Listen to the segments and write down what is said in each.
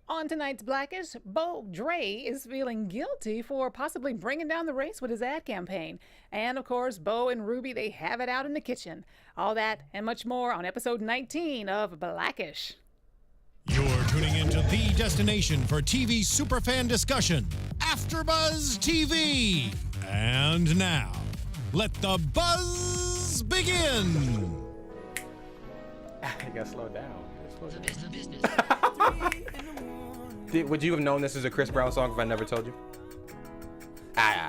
On tonight's Blackish, Bo Dre is feeling guilty for possibly bringing down the race with his ad campaign. And of course, Bo and Ruby, they have it out in the kitchen. All that and much more on episode 19 of Blackish. You're tuning into the destination for TV superfan discussion, AFTERBUZZ TV. And now, let the buzz begin. You gotta slow down. Would you have known this is a Chris Brown song if I never told you?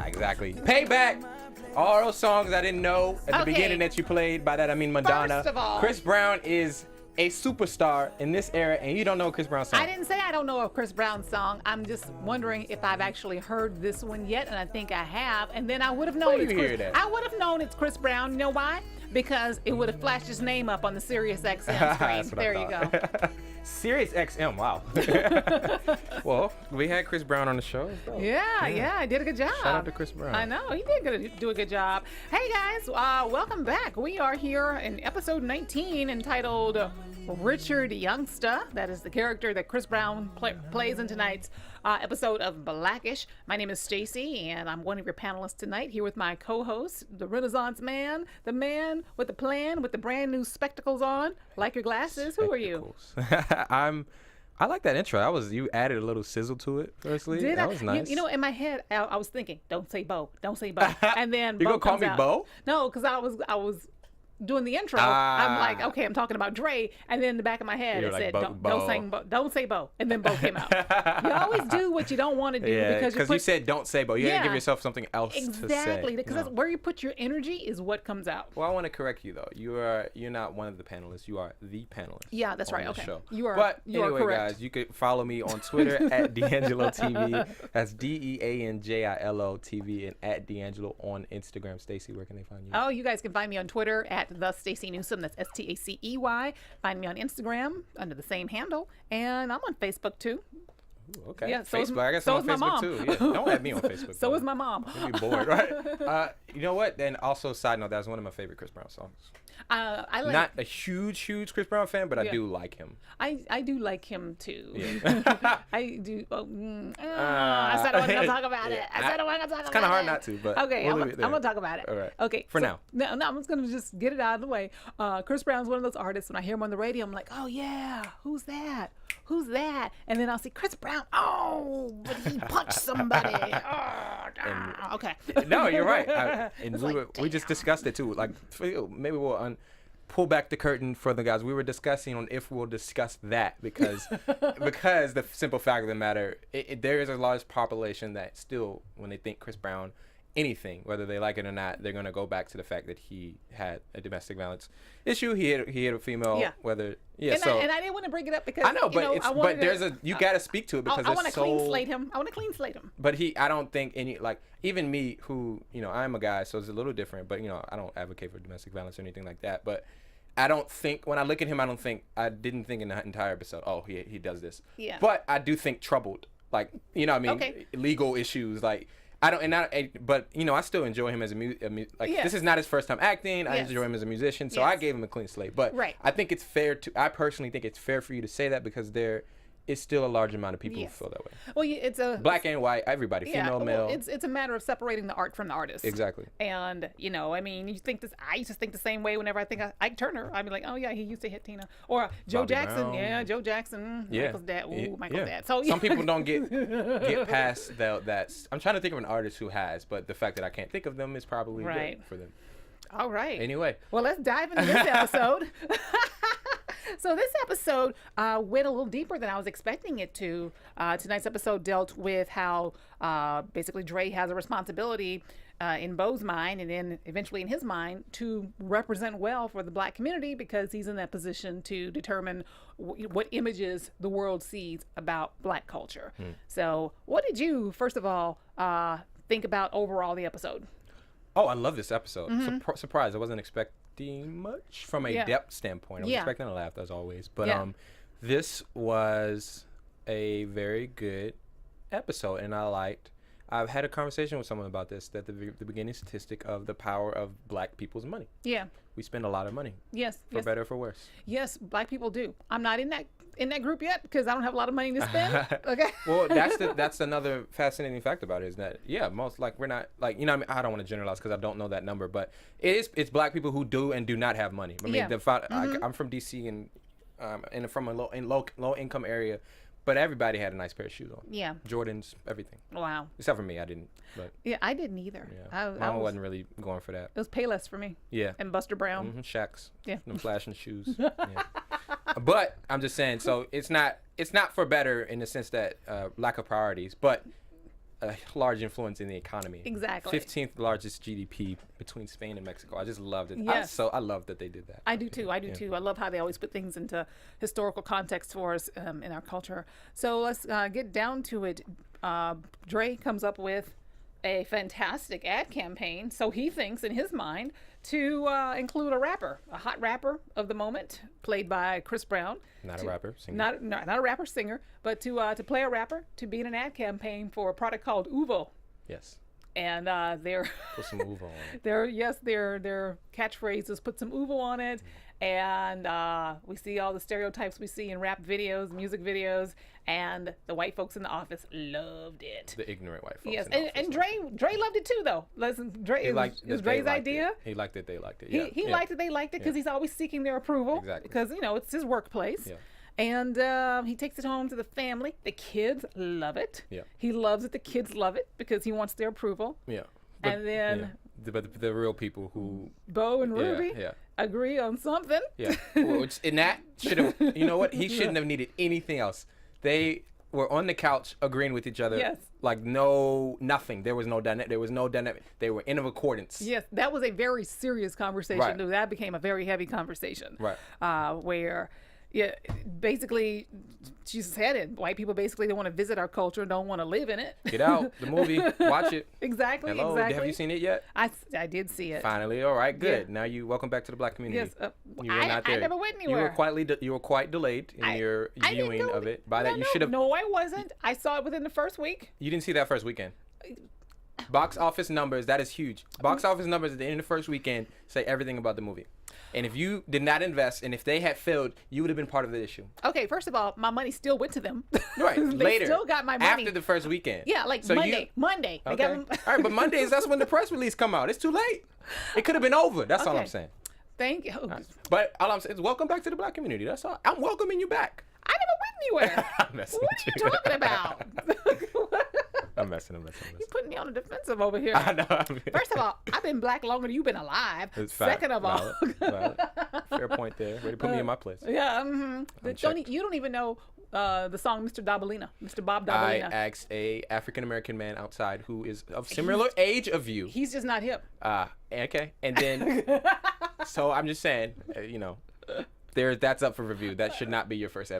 Exactly. Payback. All those songs I didn't know at the beginning that you played. By that I mean Madonna. First of all, Chris Brown is a superstar in this era, and you don't know Chris Brown's song. I didn't say I don't know a Chris Brown song. I'm just wondering if I've actually heard this one yet, and I think I have. And then I would have known it's Chris. I would have known it's Chris Brown. You know why? Because it would have flashed his name up on the Sirius XM screen. There you go. Sirius XM, wow. Well, we had Chris Brown on the show. Yeah, I did a good job. Shout out to Chris Brown. I know, he did do a good job. Hey guys, welcome back. We are here in episode 19 entitled Richard Youngsta. That is the character that Chris Brown plays in tonight's episode of Blackish. My name is Stacey, and I'm one of your panelists tonight, here with my co-host, the Renaissance man, the man with the plan, with the brand new spectacles on, like your glasses. Who are you? I like that intro. You added a little sizzle to it. Firstly, that was nice. You know, in my head, I was thinking, "Don't say Bo, don't say Bo," and then you Bo gonna call me out. Bo? No, because I was doing the intro. I'm like, okay, I'm talking about Dre, and then in the back of my head it said, don't say Bo, and then Bo came out. You always do what you don't want to do because you said don't say Bo. You didn't give yourself something else to say. Exactly, because that's where you put your energy is what comes out. Well, I want to correct you though. You're not one of the panelists. You are the panelist. Yeah, that's right. Okay, show. You are. But you anyway, are correct. guys, you could follow me on Twitter at DeAnJilo TV. That's DeAnJilo TV, and at DeAnJilo on Instagram. Stacey, where can they find you? Oh, you guys can find me on Twitter at the Stacey Newsome. That's Stacey. Find me on Instagram under the same handle, and I'm on Facebook too. Ooh, okay. Yeah, Facebook. I guess I'm on Facebook too. Yeah. Don't add me on Facebook. So is my mom. You'll be bored, right? You know what? Then also, side note, that's one of my favorite Chris Brown songs. I like, not a huge Chris Brown fan, but I do like him. I do like him too. Yeah. I do. I said I wasn't gonna talk about it. I said I wasn't gonna talk about it. It's kind of hard not to, but okay, I'm gonna talk about it. All right. Okay. For now. No, I'm just gonna just get it out of the way. Chris Brown's one of those artists. When I hear him on the radio, I'm like, oh yeah, who's that? Who's that? And then I'll see Chris Brown. Oh, but he punched somebody. Okay. No, you're right. We just discussed it too. Like maybe we'll pull back the curtain for the guys. We were discussing on if we'll discuss that because the simple fact of the matter, there is a large population that still, when they think Chris Brown, anything, whether they like it or not, they're gonna go back to the fact that he had a domestic violence issue. He hit a female. Yeah. And I didn't want to bring it up because I know, but you gotta speak to it because I want to clean slate him. But I don't think even me, who I'm a guy, so it's a little different. But I don't advocate for domestic violence or anything like that. But I don't think when I look at him, I didn't think in the entire episode, oh, he does this. Yeah. But I do think troubled, like what I mean, okay. Legal issues, like. But I still enjoy him as this is not his first time acting. I enjoy him as a musician, so I gave him a clean slate. But I think it's fair I personally think it's fair for you to say that because there is still a large amount of people who feel that way. Well, it's a black and white, everybody, female, male. It's a matter of separating the art from the artist. Exactly. And I mean, you think this. I used to think the same way whenever I think of Ike Turner. I'd be like, oh yeah, he used to hit Tina. Or Joe Bobby Jackson. Brown. Yeah, Joe Jackson. Yeah. Michael's dad. Ooh, Michael's dad. So some people don't get past that. I'm trying to think of an artist who has, but the fact that I can't think of them is probably good for them. All right. Anyway. Well, let's dive into this episode. So this episode went a little deeper than I was expecting it to. Tonight's episode dealt with how basically Dre has a responsibility in Bo's mind and then eventually in his mind to represent well for the black community because he's in that position to determine what images the world sees about black culture. So what did you, first of all, think about overall the episode? Oh, I love this episode. Surprise. I wasn't expecting much from a depth standpoint. I was expecting a laugh as always. But this was a very good episode, and I've had a conversation with someone about this, that the beginning statistic of the power of black people's money. Yeah. We spend a lot of money. Yes. For better or for worse. Yes, black people do. I'm not in that in that group yet because I don't have a lot of money to spend. Okay. Well, that's another fascinating fact about it is that most like we're not like I mean, I don't want to generalize because I don't know that number, but it's black people who do and do not have money. I mean, I'm from DC and from a low income area, but everybody had a nice pair of shoes on. Yeah. Jordans, everything. Wow. Except for me, I didn't. But yeah, I didn't either. yeah. Mama wasn't really going for that. It was Payless for me. Yeah. And Buster Brown. Shaqs. Yeah. Them flashing shoes. Yeah. But I'm just saying, so it's not for better in the sense that lack of priorities, but a large influence in the economy. Exactly. 15th largest GDP between Spain and Mexico. I just loved it. Yes. I love that they did that. I do too. I do too. I love how they always put things into historical context for us in our culture. So let's get down to it. Dre comes up with a fantastic ad campaign, so he thinks in his mind, to include a rapper, a hot rapper of the moment, played by Chris Brown. Not a rapper, singer. Not a rapper, singer, but to play a rapper, to be in an ad campaign for a product called Uvo. Yes. And they're put some Uvo on it. Their catchphrase is put some Uvo on it. And we see all the stereotypes we see in rap videos, music videos, and the white folks in the office loved it. The ignorant white folks. Yes, in the office, and Dre loved it too, though. Listen, it was Dre's idea. He liked it. They liked it. Yeah. He liked it. They liked it because he's always seeking their approval. Exactly. Because it's his workplace. Yeah. And he takes it home to the family. The kids love it. Yeah. He loves it. The kids love it because he wants their approval. Yeah. And then but the real people who Bo and Ruby agree on something. Yeah. Which in that should have, you know what? He shouldn't have needed anything else. They were on the couch agreeing with each other. Yes. Like nothing. There was no dynamic. They were in accordance. Yes, that was a very serious conversation. Right. That became a very heavy conversation. Right. Where, basically, she said it. White people basically don't want to visit our culture, don't want to live in it. Get out the movie, watch it. Exactly. Hello, exactly. have you seen it yet? I did see it. Finally, all right, good. Yeah. Now you welcome back to the black community. Yes, you were not there. I never went anywhere. You were quite delayed in your viewing of it. By that, you should have. No, I wasn't. I saw it within the first week. You didn't see that first weekend. Box office numbers, that is huge. Box office numbers at the end of the first weekend say everything about the movie. And if you did not invest, and if they had failed, you would have been part of the issue. Okay, first of all, my money still went to them. Right, they later. still got my money. After the first weekend. Yeah, like so Monday. Okay. All right, but Mondays, that's when the press release come out. It's too late. It could have been over. That's all I'm saying. Thank you. Right. But all I'm saying is welcome back to the black community. That's all. I'm welcoming you back. I never went anywhere. I'm messing what with are you talking about? I'm messing. You putting me on the defensive over here. I know. First of all, I've been black longer than you've been alive. It's Second of all, valid. Fair point there. Way to put me in my place. Yeah. Mm-hmm. You don't even know the song Mr. Dabalina, Mr. Bob Dabalina. I asked a African American man outside who is of similar age of you. He's just not hip. Okay. And then, so I'm just saying, that's up for review. That should not be your first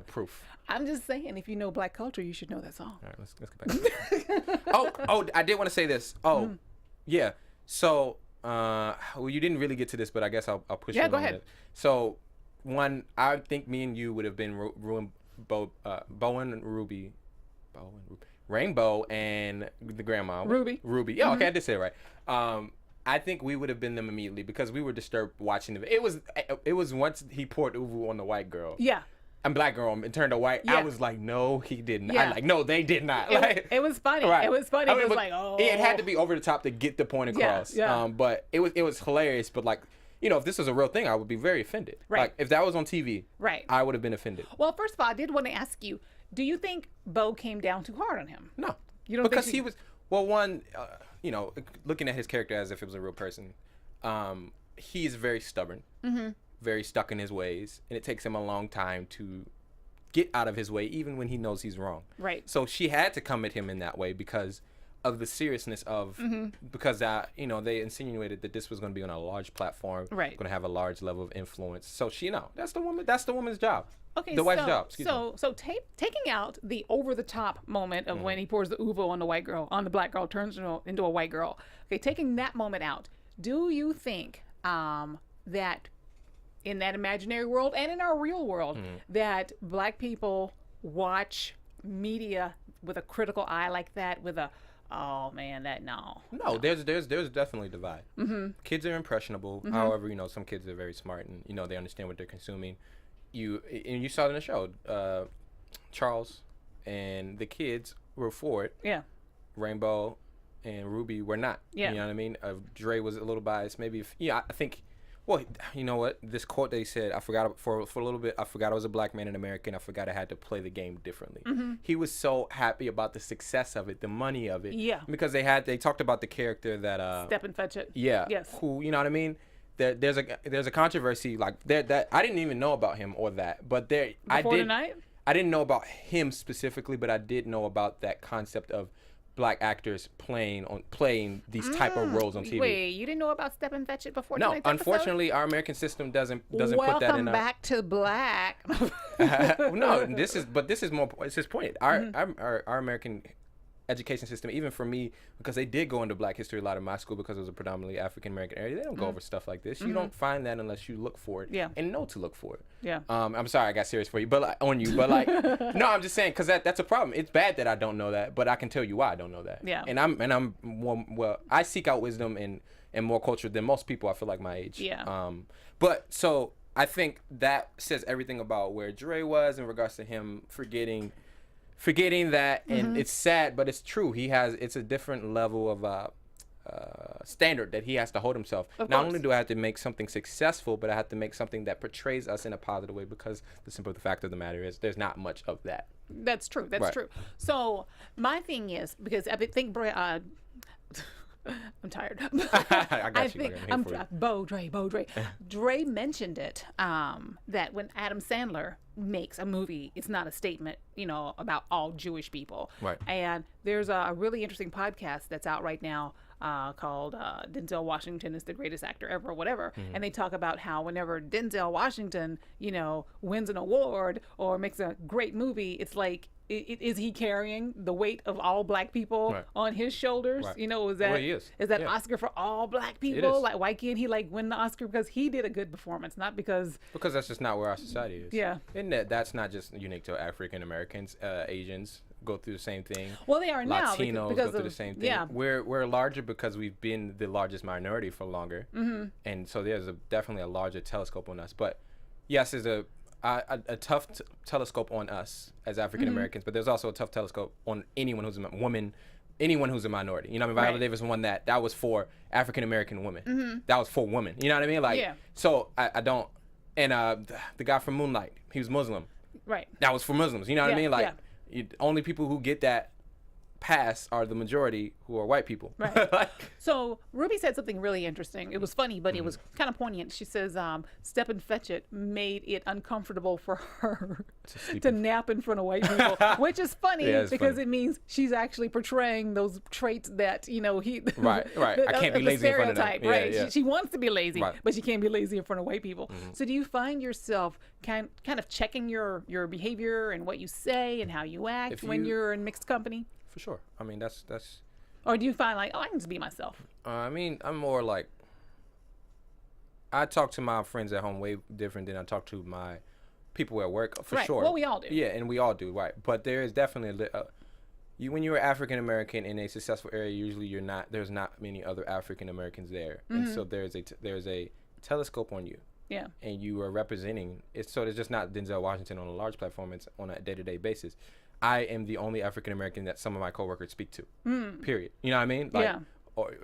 proof. I'm just saying, if you know black culture, you should know that song. All right, let's get back to it. I did want to say this. Yeah. So, well, you didn't really get to this, but I guess I'll push you. Yeah, go ahead. It. So, one, I think me and you would have been ruined. Bo and Ruby, Rainbow and the grandma. Ruby. Yeah, okay, I did say it right. I think we would have been them immediately because we were disturbed watching it. It was once he poured Uvu on the white girl. Yeah. And black girl and turned to white. Yeah. I was like, no, he didn't. Yeah. No, they did not. It was funny. Right. It was funny. I mean, it was like, oh. It had to be over the top to get the point across. Yeah. But it was hilarious. But like, if this was a real thing, I would be very offended. Right. Like if that was on TV, right, I would have been offended. Well, first of all, I did want to ask you, do you think Bo came down too hard on him? No. You don't because think he was one, looking at his character as if it was a real person, he's very stubborn, very stuck in his ways, and it takes him a long time to get out of his way, even when he knows he's wrong. Right. So she had to come at him in that way because of the seriousness of because they insinuated that this was going to be on a large platform, right, going to have a large level of influence. So that's the woman's job. Okay, the wife's job. So taking out the over the top moment of when he pours the Uvo on the white girl, on the black girl, turns into a white girl. Okay, taking that moment out, do you think that in that imaginary world and in our real world that black people watch media with a critical eye like that, with a no, there's definitely a divide. Kids are impressionable. However, some kids are very smart and they understand what they're consuming. you saw it in the show. Charles and the kids were for it. Yeah. Rainbow and Ruby were not. Yeah. You know what I mean? Dre was a little biased. Maybe I think. Well, you know what? This quote they said, I forgot for a little bit. I forgot I was a black man in America, and I forgot I had to play the game differently. He was so happy about the success of it, the money of it. Yeah. Because they talked about the character that Step and Fetch It. Yeah. Yes. Who, you know what I mean? There's a controversy like that I didn't even know about him or that, but Before tonight? I didn't know about him specifically, but I did know about that concept of black actors playing these type of roles on TV. Wait, you didn't know about Step and Fetch It before No, tonight's episode? Unfortunately, our American system doesn't put that in. Welcome back to black. No, this is more. It's just pointed. Our American education system, even for me, because they did go into Black history a lot in my school because it was a predominantly African American area. They don't go over stuff like this. You don't find that unless you look for it and know to look for it. Yeah. I'm sorry I got serious for you, but no, I'm just saying because that's a problem. It's bad that I don't know that, but I can tell you why I don't know that. Yeah. And I seek out wisdom and more culture than most people. I feel like my age. Yeah. But so I think that says everything about where Dre was in regards to him forgetting that, and it's sad, but it's true. It's a different level of standard that he has to hold himself. Not only do I have to make something successful, but I have to make something that portrays us in a positive way, because the fact of the matter is there's not much of that. That's true. That's true. So my thing is, because I think I'm tired. I got you. I'm Bo Dre. Dre mentioned it, that when Adam Sandler makes a movie, it's not a statement, about all Jewish people. Right. And there's a really interesting podcast that's out right now called Denzel Washington is the greatest actor ever, or whatever. And they talk about how whenever Denzel Washington, wins an award or makes a great movie, it's like, is he carrying the weight of all black people on his shoulders? Right. Is that Oscar for all black people? Like, why can't he win the Oscar because he did a good performance, not because that's just not where our society is. Yeah. And that's not just unique to African Americans. Asians go through the same thing. Well, they are now Latinos because go through the same thing. Yeah. We're larger because we've been the largest minority for longer, and so there's definitely a larger telescope on us. But yes, there's a tough telescope on us as African Americans, but there's also a tough telescope on anyone who's a woman, anyone who's a minority. Viola Davis won that was for African American women. That was for women. You know what I mean? So I don't. And the guy from Moonlight, he was Muslim. Right. That was for Muslims. You know what I mean? Only people who get that pass are the majority, who are white people. Right. So Ruby said something really interesting. It was funny, but it was kind of poignant. She says, Step and Fetch It made it uncomfortable for her to nap in front of white people, which is funny because it means she's actually portraying those traits that, he... Right. I can't be lazy in front of them. Right. Yeah. She wants to be lazy, but she can't be lazy in front of white people. So do you find yourself kind of checking your behavior and what you say and how you act when you're in mixed company? For sure. I mean, that's. Or do you find I can just be myself? I mean, I'm more like. I talk to my friends at home way different than I talk to my people at work. For sure. Well, we all do. Yeah, and we all do, right? But there is definitely when you're African American in a successful area, usually there's not many other African Americans there, and so there's a telescope on you. Yeah. And you are representing it. So it's just not Denzel Washington on a large platform. It's on a day-to-day basis. I am the only African American that some of my coworkers speak to. Period. You know what I mean? Or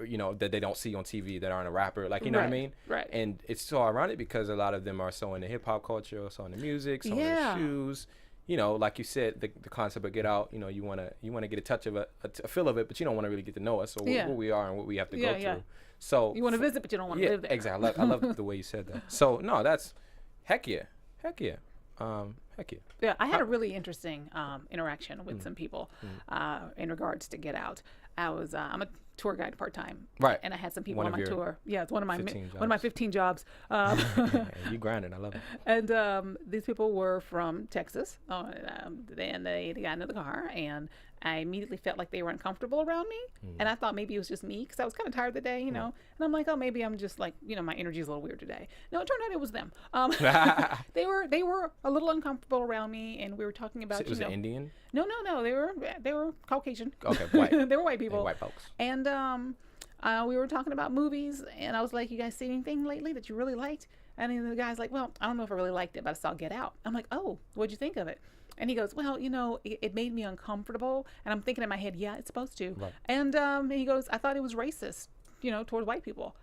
that they don't see on TV that aren't a rapper. Like, you know what I mean? Right. And it's so ironic because a lot of them are so into hip hop culture, so into music, so into shoes. Like you said, the concept of Get Out. You wanna get a touch of a feel of it, but you don't want to really get to know us or who we are and what we have to go through. So you want to visit, but you don't want to live there. Exactly. I love the way you said that. So no, that's heck yeah. Yeah, I had a really interesting interaction with some people in regards to Get Out. I'm a tour guide part-time, right? And I had some people on my tour. Yeah, it's one of my 15 jobs. You grinding, I love it. And these people were from Texas, and they got into the car, and I immediately felt like they were uncomfortable around me, and I thought maybe it was just me because I was kind of tired of the day, and I'm like, oh, maybe I'm just like, my energy is a little weird today. No, it turned out it was them. They were a little uncomfortable around me, and we were talking about. Was it Indian? No, they were Caucasian. Okay, white. They were white people. And white folks. And we were talking about movies, and I was like, you guys see anything lately that you really liked? And then the guy's like, well, I don't know if I really liked it, but I saw Get Out. I'm like, oh, what'd you think of it? And he goes, well, you know, it made me uncomfortable. And I'm thinking in my head, yeah, it's supposed to. Right. And he goes, I thought it was racist, you know, towards white people.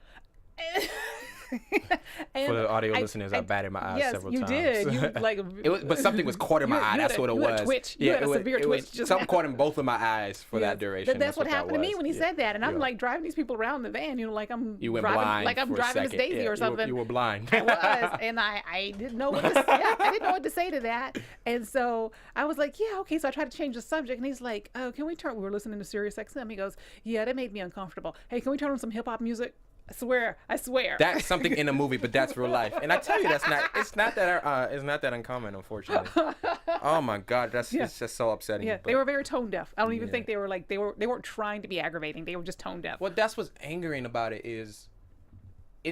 And For the audio listeners, I batted my eyes several times. Yes, you did. You like, but something was caught in my eye. That's what it was. You had a twitch. You had a severe twitch. Just something caught in both of my eyes for that duration. That's what happened to me when he said that. And I'm like driving these people around the van, you know, like I'm driving Miss Daisy or something. You were blind. I was, and I didn't know what to say. I didn't know what to say to that. And so I was like, yeah, okay. So I tried to change the subject, and he's like, oh, can we turn? We were listening to Sirius XM. He goes, yeah, that made me uncomfortable. Hey, can we turn on some hip hop music? I swear. That's something in a movie, but that's real life. And I tell you, it's not that uncommon, unfortunately. Oh my God, it's just so upsetting. Yeah, they were very tone deaf. I don't even think they weren't trying to be aggravating. They were just tone deaf. Well, that's what's angering about it is,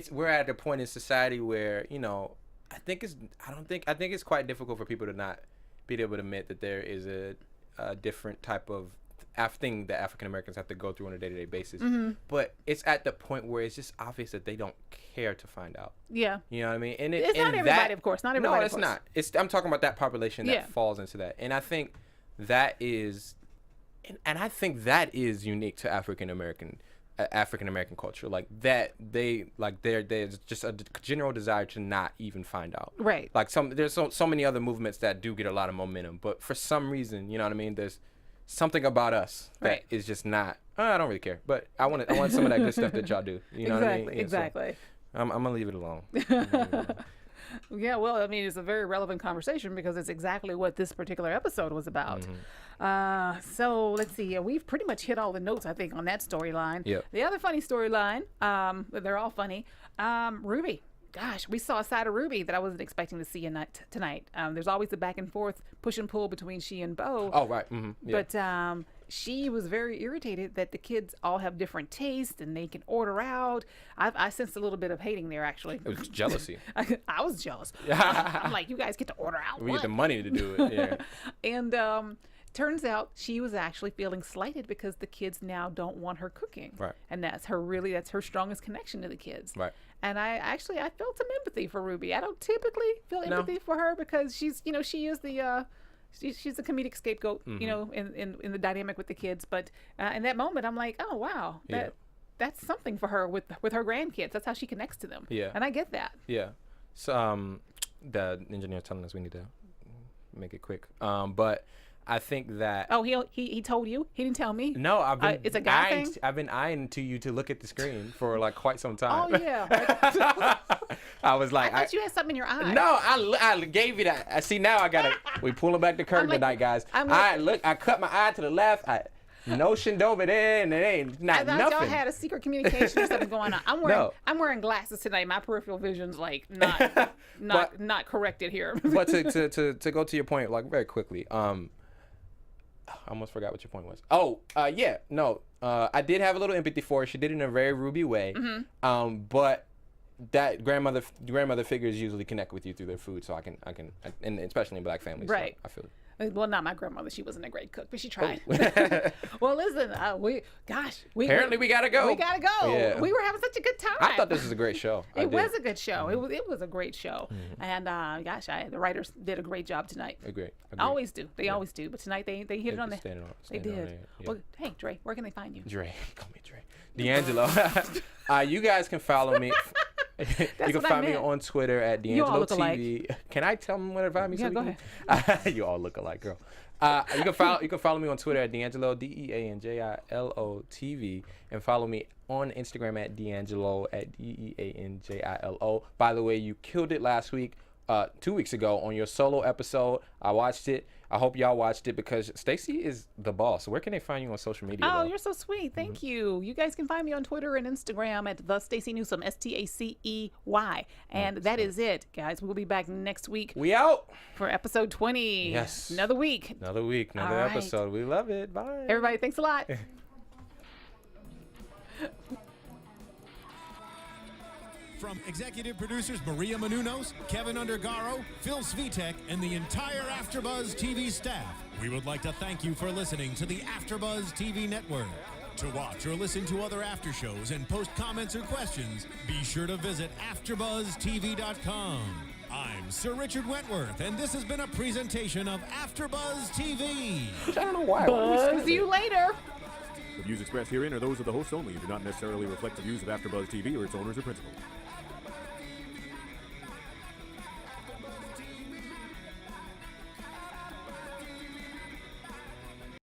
we're at a point in society where, you know, I think it's quite difficult for people to not be able to admit that there is a different type of thing that African Americans have to go through on a day-to-day basis. Mm-hmm. But it's at the point where it's just obvious that they don't care to find out. Yeah. You know what I mean? And it's not everybody, of course. Not everybody. No, it's not. I'm talking about that population that falls into that. And I think that is, and I think that is unique to African American culture. Like that there's just a general desire to not even find out. Right. Like there's so many other movements that do get a lot of momentum, but for some reason, you know what I mean? There's something about us that is just not. I don't really care, but I want some of that good stuff that y'all do. You know what I mean? Yeah, exactly. So I'm gonna leave it alone. Yeah, well, I mean, it's a very relevant conversation because it's exactly what this particular episode was about. Mm-hmm. So let's see. We've pretty much hit all the notes, I think, on that storyline. Yep. The other funny storyline, they're all funny. Ruby. Gosh, we saw a side of Ruby that I wasn't expecting to see tonight. There's always the back and forth push and pull between she and Bo. Oh, right. Mm-hmm. Yeah. But she was very irritated that the kids all have different tastes and they can order out. I sensed a little bit of hating there, actually. It was jealousy. I was jealous. I'm like, you guys get to order out. We get the money to do it. Yeah. And turns out she was actually feeling slighted because the kids now don't want her cooking. Right. And that's her strongest connection to the kids. Right. And I felt some empathy for Ruby. I don't typically feel empathy for her because she's the she's the comedic scapegoat, you know, in the dynamic with the kids. But in that moment, I'm like, oh wow, that's something for her with her grandkids. That's how she connects to them. Yeah. And I get that. Yeah. So the engineer's telling us we need to make it quick. But I think that. Oh, he told you? He didn't tell me? No, I've been. It's a guy thing? I've been eyeing you to look at the screen for like quite some time. Oh yeah. I was like, I thought you had something in your eye. No, I gave you that. I see now. I gotta. We pulling back the curtain tonight, guys. I cut my eye to the left. Notioned over there, and it ain't not I thought nothing. y'all had a secret communication or something going on. I'm wearing glasses tonight. My peripheral vision's like not corrected here. But to go to your point, like very quickly, I almost forgot what your point was. I did have a little empathy for her. She did it in a very Ruby way. Mm-hmm. But that grandmother figures usually connect with you through their food, so I can, and especially in Black families. Right. So I feel it. Well, not my grandmother. She wasn't a great cook, but she tried. Well, listen, we apparently we gotta go. We gotta go. Yeah. We were having such a good time. I thought this was a great show. It was a good show. It was a great show, and the writers did a great job tonight. Agreed. Always do. They always do. But tonight they hit it on the. They did. Yeah. Well, hey Dre, where can they find you? Dre, call me Dre. DeAnJilo. You guys can follow me. You can find me on Twitter at DeAnJilo TV. Can I tell them where to find me? Yeah, go ahead. You all look alike, girl. You can follow me on Twitter at DeAnJilo, DeAnJilo TV, and follow me on Instagram at DeAnJilo at DeAnJilo. By the way, you killed it last week, 2 weeks ago on your solo episode. I watched it. I hope y'all watched it because Stacey is the boss. Where can they find you on social media? Oh, you're so sweet. Thank you. You guys can find me on Twitter and Instagram at the Stacey Newsome, Stacey. And that is it, guys. We'll be back next week. We out for episode 20. Yes. Another week. Another episode. We love it. Bye. Everybody, thanks a lot. From executive producers Maria Menounos, Kevin Undergaro, Phil Svitek, and the entire AfterBuzz TV staff, we would like to thank you for listening to the AfterBuzz TV network. To watch or listen to other after shows and post comments or questions, be sure to visit AFTERBUZZTV.com. I'm Sir Richard Wentworth, and this has been a presentation of AFTERBUZZ TV. I don't know why. Buzz you later. The views expressed herein are those of the hosts only and do not necessarily reflect the views of AfterBuzz TV or its owners or principals.